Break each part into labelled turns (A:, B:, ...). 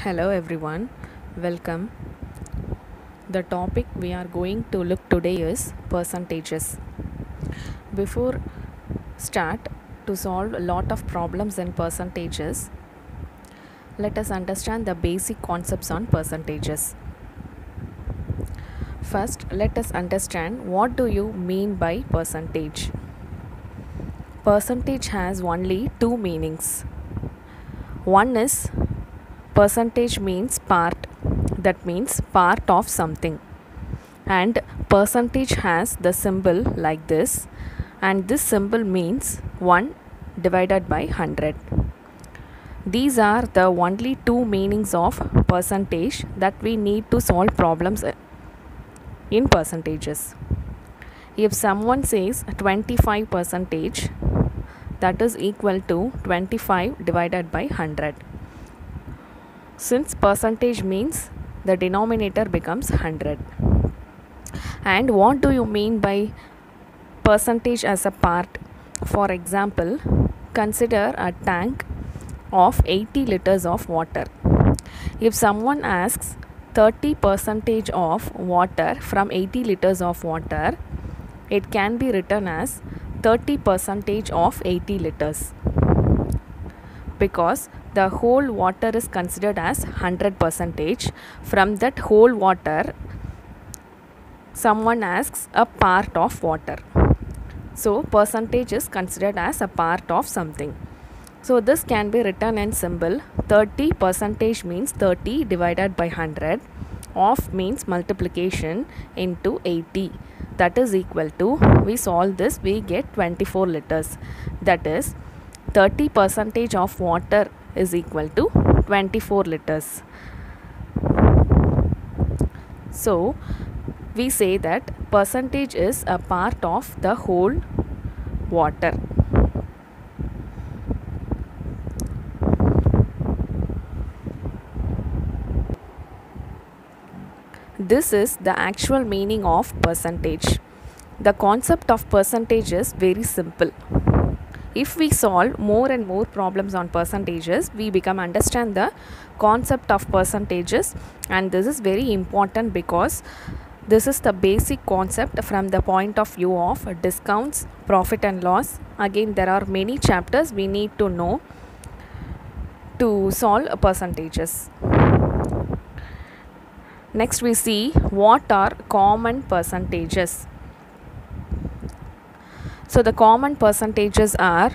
A: Hello everyone, welcome. The topic we are going to look today is percentages. Before start to solve a lot of problems in percentages, let us understand the basic concepts on percentages. First, let us understand what do you mean by percentage. Percentage has only two meanings. One is percentage means part, that means part of something, and percentage has the symbol like this, and this symbol means 1 divided by 100. These are the only two meanings of percentage that we need to solve problems in percentages. If someone says 25 percentage, that is equal to 25 divided by 100. Since percentage means the denominator becomes 100. And what do you mean by percentage as a part? For example, consider a tank of 80 liters of water. If someone asks 30% of water from 80 liters of water, it can be written as 30% of 80 liters, because the whole water is considered as 100%. From that whole water, someone asks a part of water. So percentage is considered as a part of something. So this can be written in symbol 30% means 30 divided by 100. Of means multiplication into 80. That is equal to, we solve this, we get 24 liters. That is 30% of water is equal to 24 liters. So we say that percentage is a part of the whole water. This is the actual meaning of percentage. The concept of percentage is very simple. If we solve more and more problems on percentages, we become understand the concept of percentages, and this is very important because this is the basic concept from the point of view of discounts, profit and loss. Again, there are many chapters we need to know to solve percentages. Next, we see what are common percentages. So the common percentages are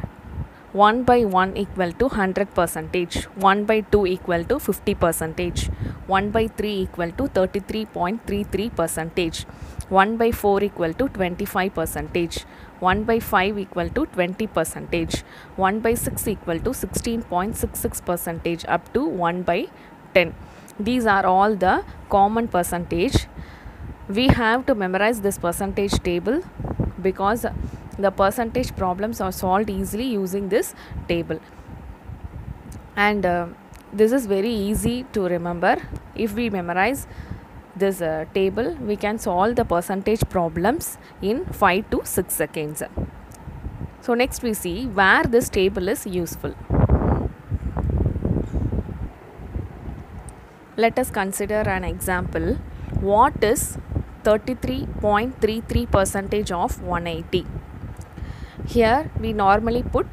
A: 1 by 1 equal to 100%, 1 by 2 equal to 50%, 1 by 3 equal to 33.33%, 1 by 4 equal to 25%, 1 by 5 equal to 20%, 1 by 6 equal to 16.66%, up to 1 by 10. These are all the common percentage. We have to memorize this percentage table because the percentage problems are solved easily using this table, and this is very easy to remember. If we memorize this table, we can solve the percentage problems in 5 to 6 seconds. So next we see where this table is useful. Let us consider an example. What is 33.33% of 180? Here we normally put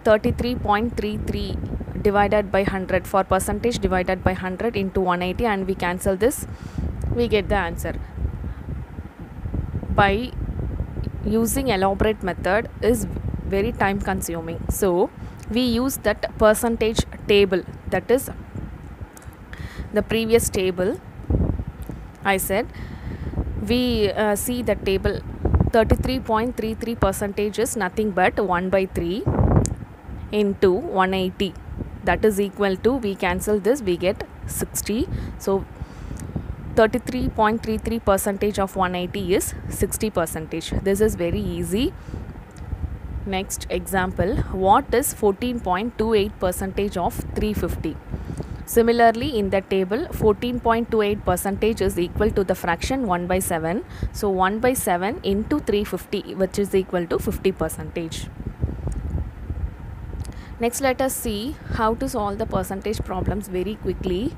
A: 33.33 divided by 100 for percentage divided by 100 into 180, and we cancel this, we get the answer. By using elaborate method is very time consuming, so we use that percentage table, that is the previous table. I said we see the table. 33.33% is nothing but 1 by 3 into 180, that is equal to, we cancel this, we get 60. So 33.33% of 180 is 60%. This is very easy. Next example, what is 14.28% of 350? Similarly, in the table, 14.28% is equal to the fraction 1 by 7. So 1 by 7 into 350, which is equal to 50%. Next, let us see how to solve the percentage problems very quickly.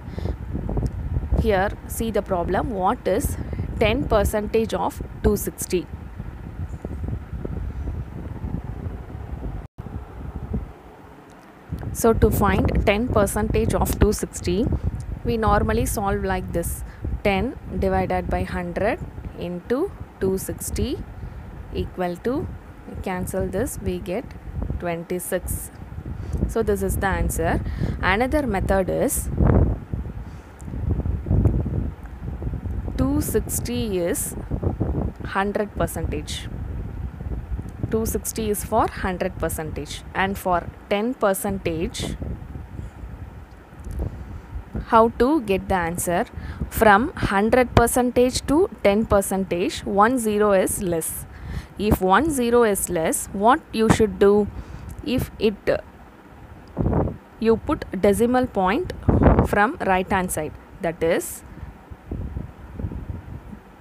A: Here, see the problem. What is 10% of 260? So to find 10% of 260, we normally solve like this. 10 divided by 100 into 260 equal to, cancel this, we get 26. So this is the answer. Another method is 260 is 100%. 260 is for 100%, and for 10%, how to get the answer? From 100% to 10%, 1 0 is less. If 1 0 is less, what you should do? If you put decimal point from right hand side, that is,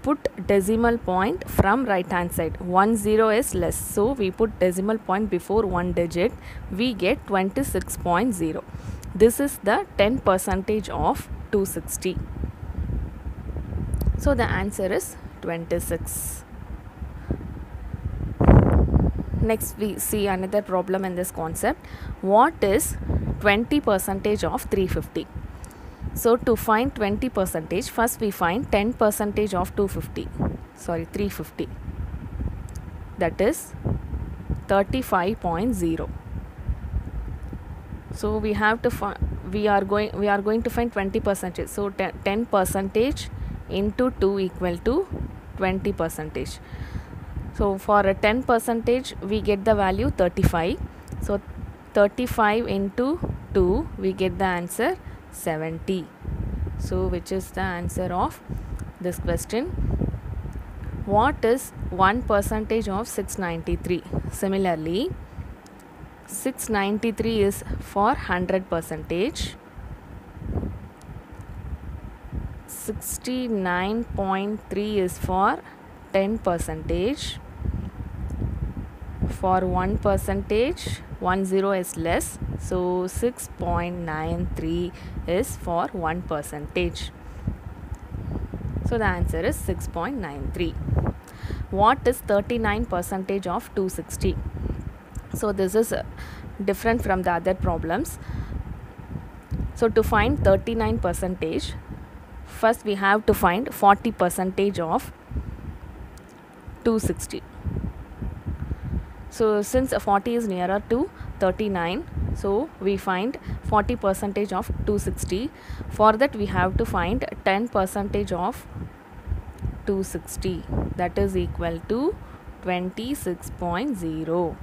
A: put decimal point from right hand side. 1 0 is less, so we put decimal point before one digit, we get 26.0. This is the 10% of 260. So the answer is 26. Next, we see another problem in this concept. What is 20% of 350? So to find 20%, first we find 10% of 350. That is 35.0. So we have to we are going to find 20%. So 10% into 2 equal to 20%. So for a 10% we get the value 35. So 35 into 2, we get the answer 70. So which is the answer of this question? What is 1% of 693? Similarly, 693 is for 100%. 69.3 is for 10%. For 1%, 1 0 is less, so 6.93 is for 1%. So the answer is 6.93. What is 39% of 260? So this is different from the other problems. So to find 39%, first we have to find 40% of 260. So since 40 is nearer to 39, so we find 40% of 260. For that we have to find 10% of 260, that is equal to 26.0.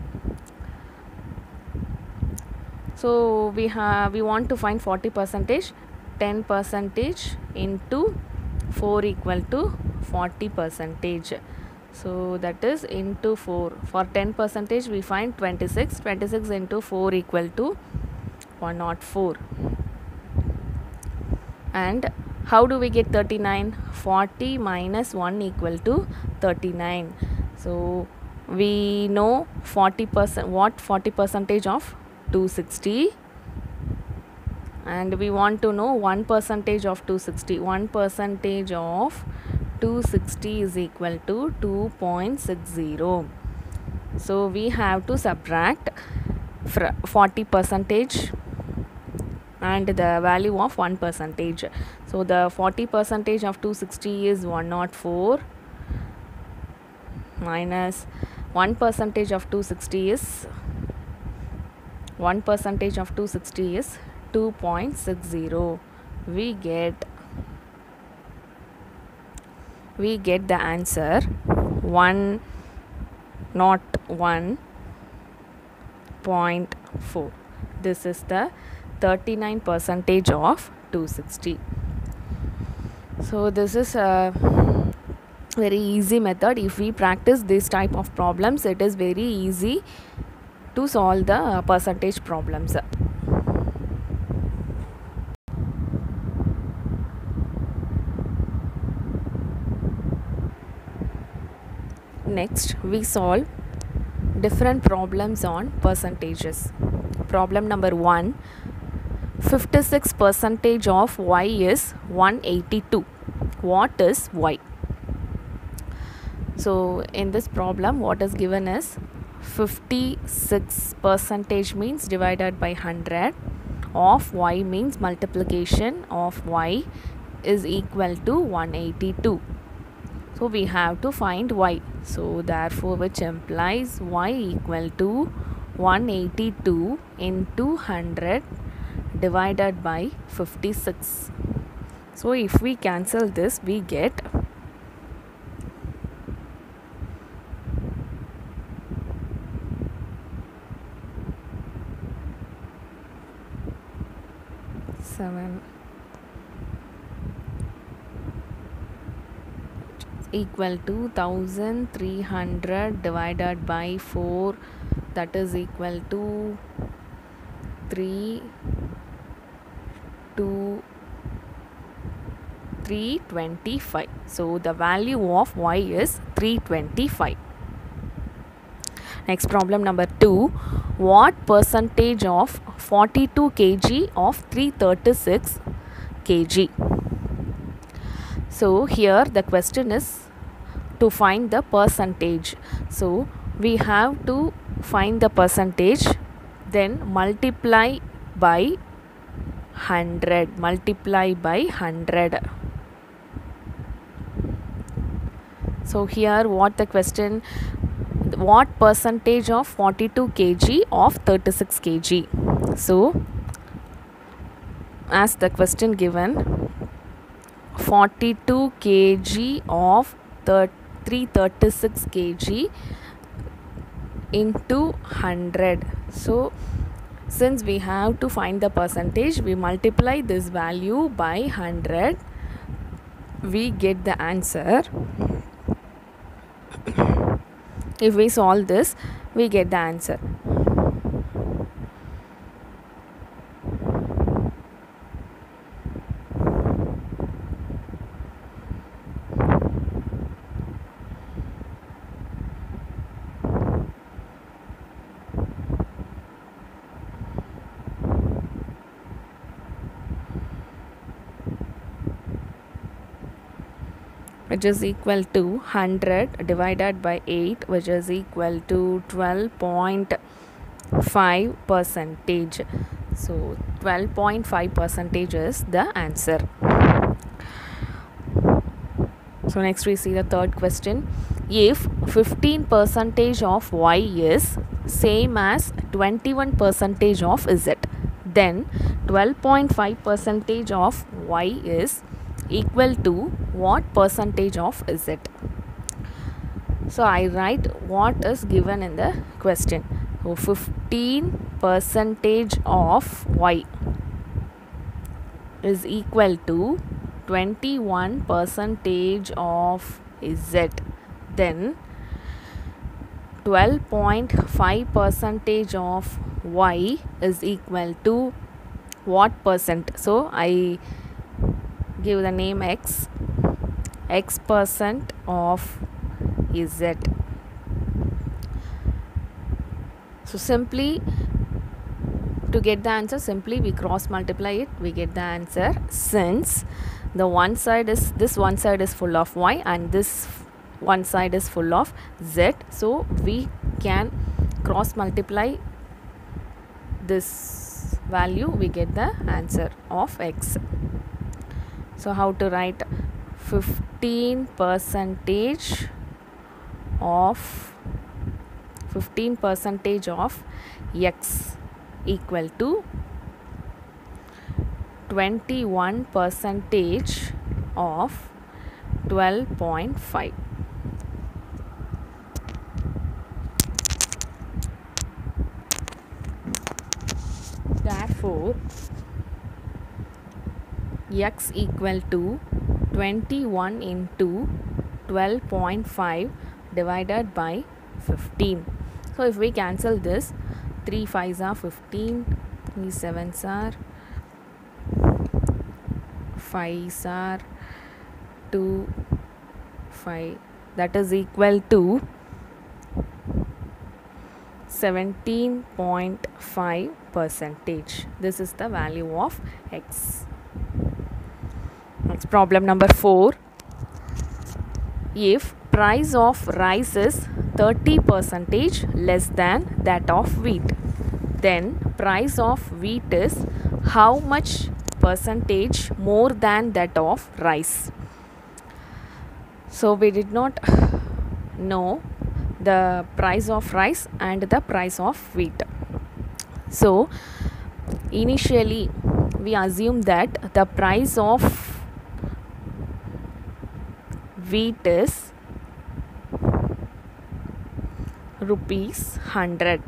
A: So we want to find 40%. 10% into 4 equal to 40%. So that is into 4. For 10% we find 26. 26 into 4 equal to 104. And how do we get 39? 40 minus 1 equal to 39. So we know 40%. What 40% of 260? And we want to know 1% of 260. 1% of 260 is equal to 2.60. So we have to subtract 40% and the value of 1%. So the 40% of 260 is 104 minus 1% of 260 is 2.60. We get the answer 101.4. This is the 39% of 260. So this is a very easy method. If we practice this type of problems, it is very easy to solve the percentage problems. Next, we solve different problems on percentages. problem number 1. 56 percentage of y is 182. What is y? So in this problem, what is given is 56 percentage means divided by 100 of y means multiplication of y is equal to 182. So we have to find y. So therefore, which implies y equal to 182 into 100 divided by 56. So if we cancel this, we get 7 equal to 1300 divided by 4, that is equal to 3 to 325. So the value of y is 325. Next problem number 2. What percentage of 42 kg of 336 kg? So here the question is to find the percentage. So we have to find the percentage, then multiply by 100. Multiply by 100. So here what the question, what percentage of 42 kg of 36 kg? So as the question given, 42 kg of 336 kg into 100. So since we have to find the percentage, we multiply this value by 100, we get the answer. If we solve this, we get the answer. Which is equal to 100 divided by 8, which is equal to 12.5 percentage. So 12.5 percentage is the answer. So next we see the third question. If 15 percentage of y is same as 21 percentage of z, then 12.5 percentage of y is equal to what percentage of z? So I write what is given in the question. So 15 percentage of y is equal to 21 percentage of z, then 12.5 percentage of y is equal to what percent? So I give the name x percent of z. So simply to get the answer, simply we cross multiply it, we get the answer. Since the one side is, this one side is full of y and this one side is full of z, so we can cross multiply this value, we get the answer of x. So how to write 15 percentage of x equal to 21 percentage of 12.5. Therefore x equal to 21 into 12.5 divided by 15. So if we cancel this, 3 5s are 15, 3 7s are 5s are 2 5, that is equal to 17.5 percentage. This is the value of x. Next, problem number 4. If price of rice is 30 percentage less than that of wheat, then price of wheat is how much percentage more than that of rice? So we did not know the price of rice and the price of wheat. So initially we assume that the price of wheat is rupees 100.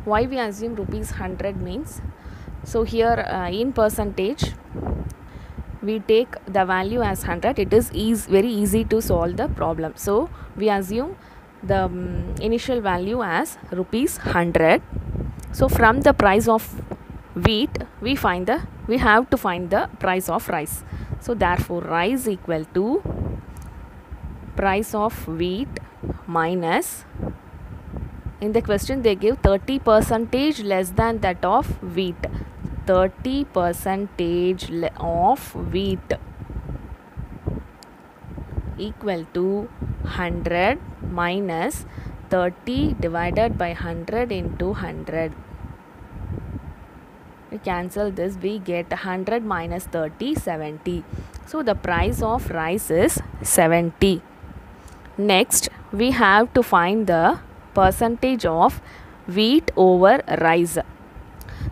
A: Why we assume rupees 100 means, so here in percentage we take the value as 100. It is very easy to solve the problem. So we assume the initial value as rupees 100. So from the price of wheat we have to find the price of rice. So therefore rice equal to price of wheat minus, in the question they give 30 percentage less than that of wheat. 30 percentage of wheat equal to 100 minus 30 divided by 100 into 100. We cancel this, we get 100 minus 30, 70. So the price of rice is 70. Next we have to find the percentage of wheat over rice.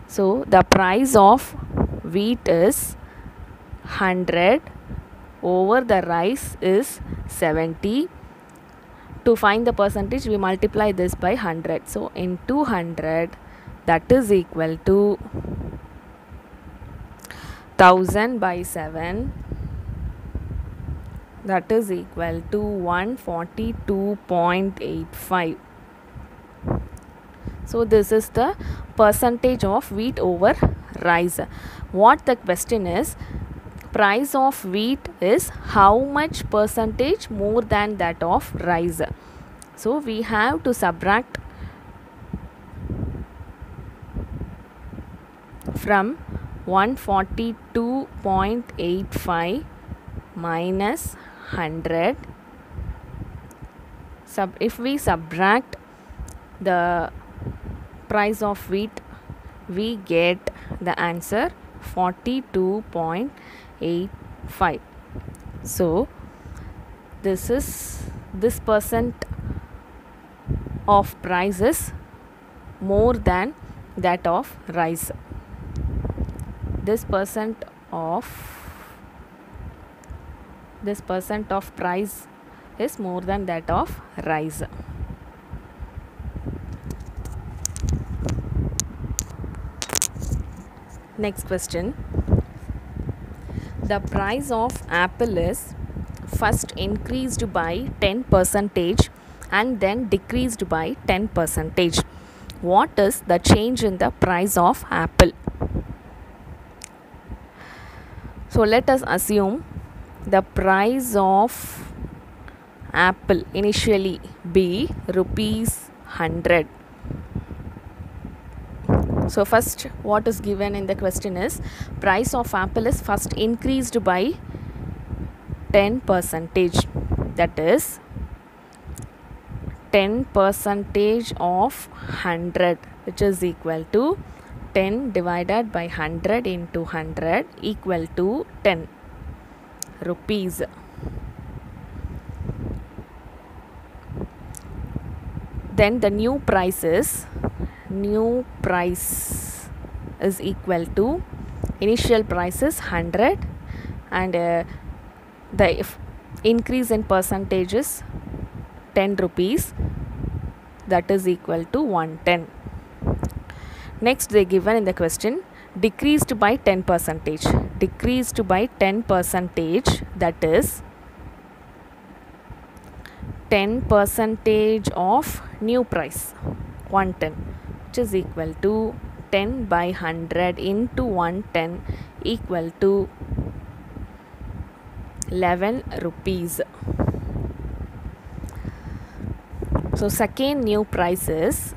A: So the price of wheat is 100 over the rice is 70. To find the percentage we multiply this by 100. So into 100, that is equal to 1000 by 7, that is equal to 142.85. So this is the percentage of wheat over rice. What the question is, price of wheat is how much percentage more than that of rice. So we have to subtract from 142.85 minus 100. If we subtract the price of wheat, we get the answer 42.85. So this percent of price is more than that of rice. This percent of price is more than that of rice. Next question. The price of apple is first increased by 10 percentage and then decreased by 10 percentage. What is the change in the price of apple? So let us assume the price of apple initially be rupees 100. So first what is given in the question is price of apple is first increased by 10 percentage, that is 10 percentage of 100, which is equal to 10 divided by 100 into 100 equal to 10 rupees. Then the new price is equal to initial price is 100 and the increase in percentage is 10 rupees, that is equal to 110. Next they given in the question decreased by 10 percentage. Decreased by 10 percentage, that is 10 percentage of new price 110, which is equal to 10 by 100 into 110 equal to 11 rupees. So second new price is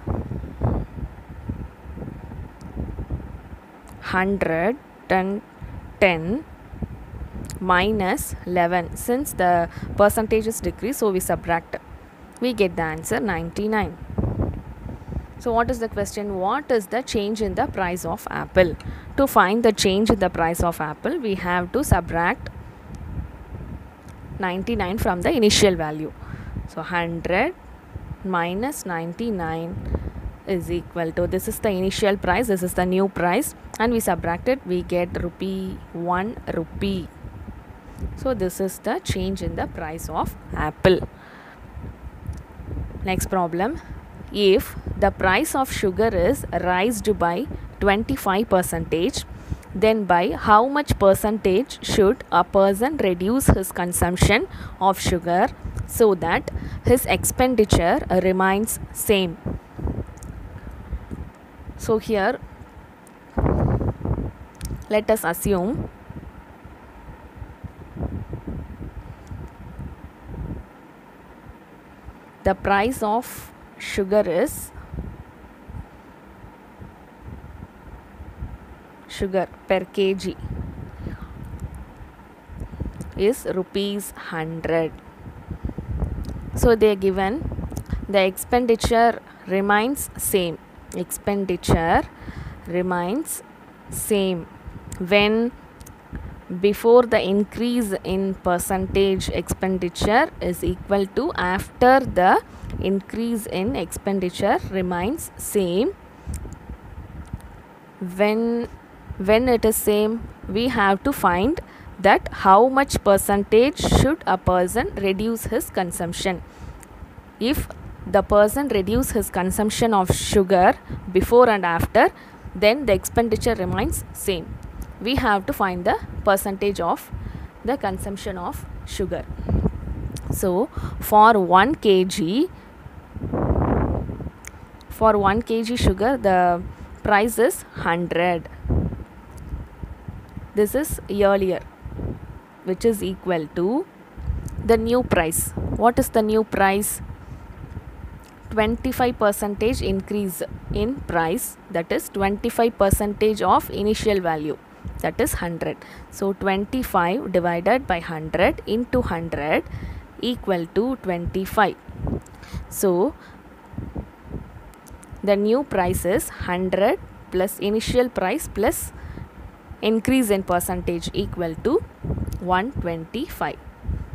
A: 110 minus 11. Since the percentage is decreased, so we subtract. We get the answer 99. So what is the question? What is the change in the price of apple? To find the change in the price of apple, we have to subtract 99 from the initial value. So 100 minus 99 is equal to, this is the initial price, this is the new price, and we subtract it, we get rupee 1 rupee. So this is the change in the price of apple. Next problem. If the price of sugar is raised by 25%, then by how much percentage should a person reduce his consumption of sugar so that his expenditure remains same? So here let us assume the price of sugar is sugar per kg is rupees 100. So they are given the expenditure remains same. Expenditure remains same when before the increase in percentage expenditure is equal to after the increase in expenditure remains same. When it is same, we have to find that how much percentage should a person reduce his consumption. If the person reduce his consumption of sugar before and after, then the expenditure remains same. We have to find the percentage of the consumption of sugar. So for 1 kg sugar, the price is 100. This is earlier, which is equal to the new price. What is the new price? 25% increase in price, that is 25% of initial value, that is 100. So 25 divided by 100 into 100 equal to 25. So the new price is 100 plus initial price plus increase in percentage equal to 125.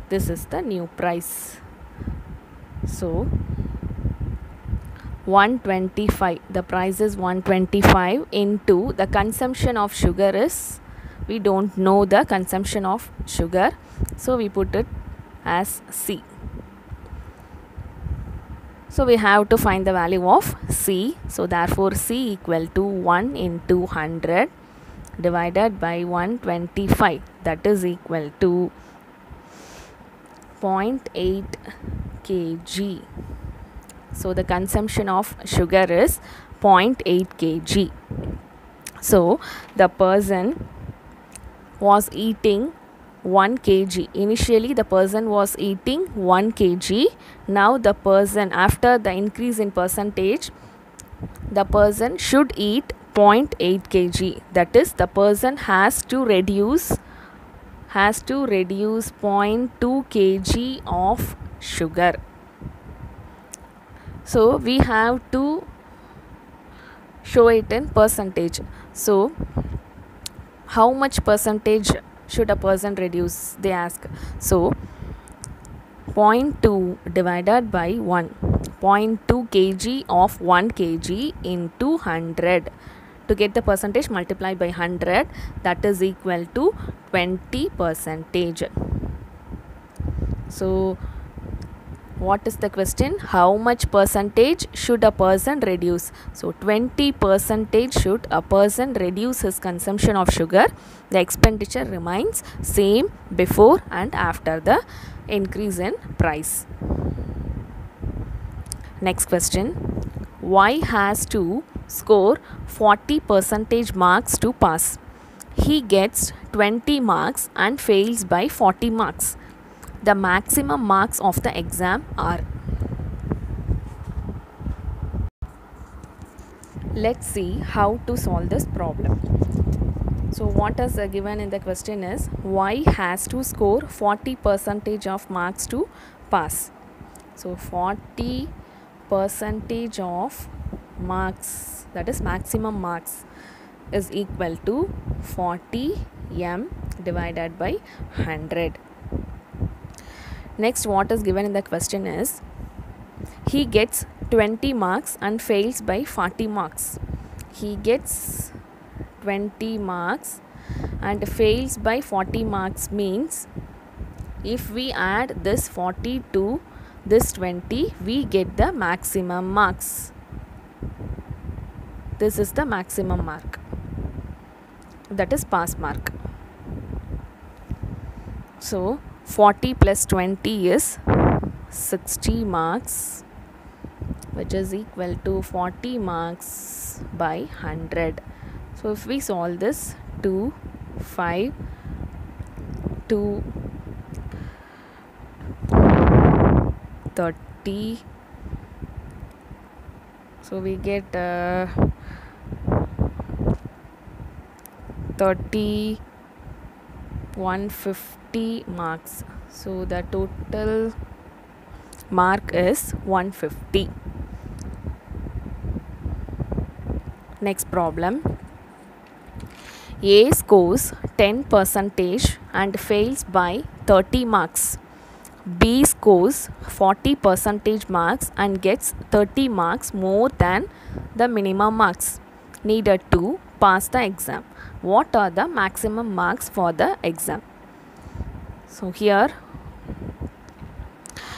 A: This is the new price. So 125, the price is 125 into the consumption of sugar is, we don't know the consumption of sugar, so we put it as C. So we have to find the value of C. So therefore C equal to 1 into 100 divided by 125, that is equal to 0.8 kg. So the consumption of sugar is 0.8 kg. So the person was eating 1 kg. Initially the person was eating 1 kg. Now the person, after the increase in percentage, the person should eat 0.8 kg. That is, the person has to reduce 0.2 kg of sugar. So we have to show it in percentage. So how much percentage should a person reduce, they ask. So 0.2 divided by 1, 0.2 kg of 1 kg into 100. To get the percentage, multiply by 100, that is equal to 20%. So what is the question? How much percentage should a person reduce? So 20% should a person reduce his consumption of sugar. The expenditure remains same before and after the increase in price. Next question. Y has to score 40% marks to pass. He gets 20 marks and fails by 40 marks. The maximum marks of the exam are. let's see how to solve this problem. So what is given in the question is y has to score 40% of marks to pass. So 40% of marks, that is maximum marks, is equal to 40m divided by 100. Next, what is given in the question is he gets 20 marks and fails by 40 marks. He gets 20 marks and fails by 40 marks means if we add this 40 to this 20, we get the maximum marks. This is the maximum mark, that is pass mark. So 40 plus 20 is 60 marks, which is equal to 40 marks by 100. So if we solve this, 2, 5, 2, 30, so we get 30, 150 marks. So the total mark is 150. Next problem. A scores 10% and fails by 30 marks. B scores 40% marks and gets 30 marks more than the minimum marks needed to pass the exam. What are the maximum marks for the exam? So here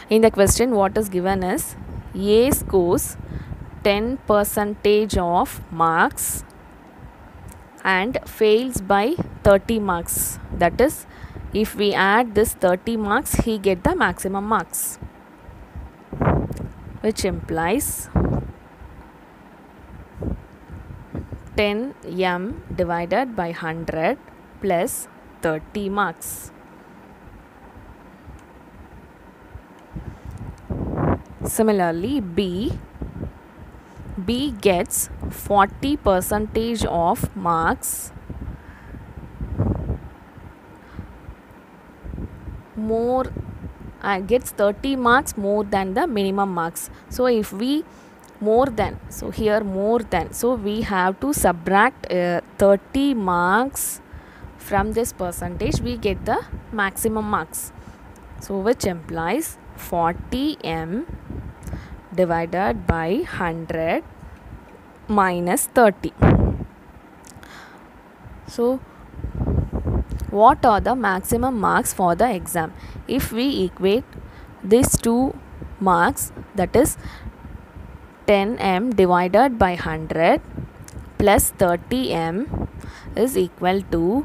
A: in the question what is given is A scores 10% of marks and fails by 30 marks. That is, if we add this 30 marks, he get the maximum marks, which implies 10m divided by 100 plus 30 marks. Similarly, B gets 40% of marks more gets 30 marks more than the minimum marks. So if we more than, so here more than, so we have to subtract 30 marks from this percentage, we get the maximum marks. So which implies 40m divided by 100 minus 30. So what are the maximum marks for the exam? If we equate these two marks, that is 10m divided by 100 plus 30m is equal to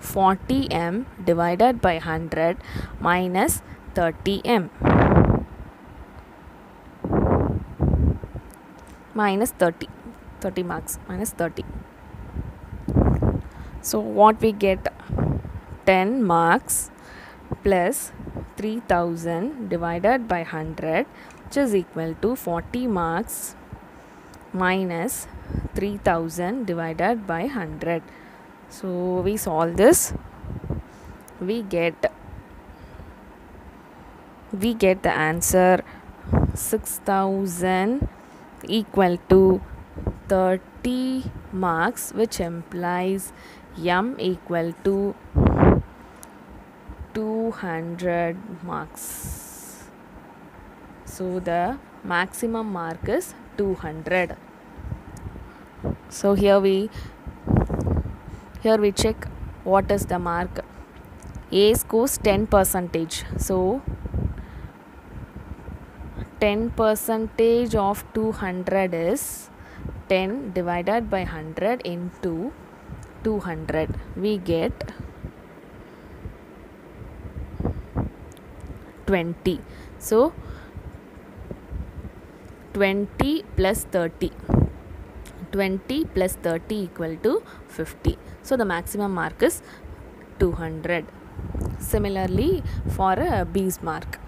A: 40m divided by 100 minus 30m minus 30 marks minus 30. So what we get, 10 marks plus 3000 divided by 100, which is equal to 40 marks minus 3000 divided by 100. So we solve this, we get the answer 6000 equal to 30 marks, which implies m equal to 200 marks. So the maximum mark is 200. So here we check what is the mark. A scores 10%. So 10% of 200 is 10 divided by 100 into 200. We get 20. So 20 plus 30. 20 plus 30 equal to 50. So the maximum mark is 200. Similarly for B's mark.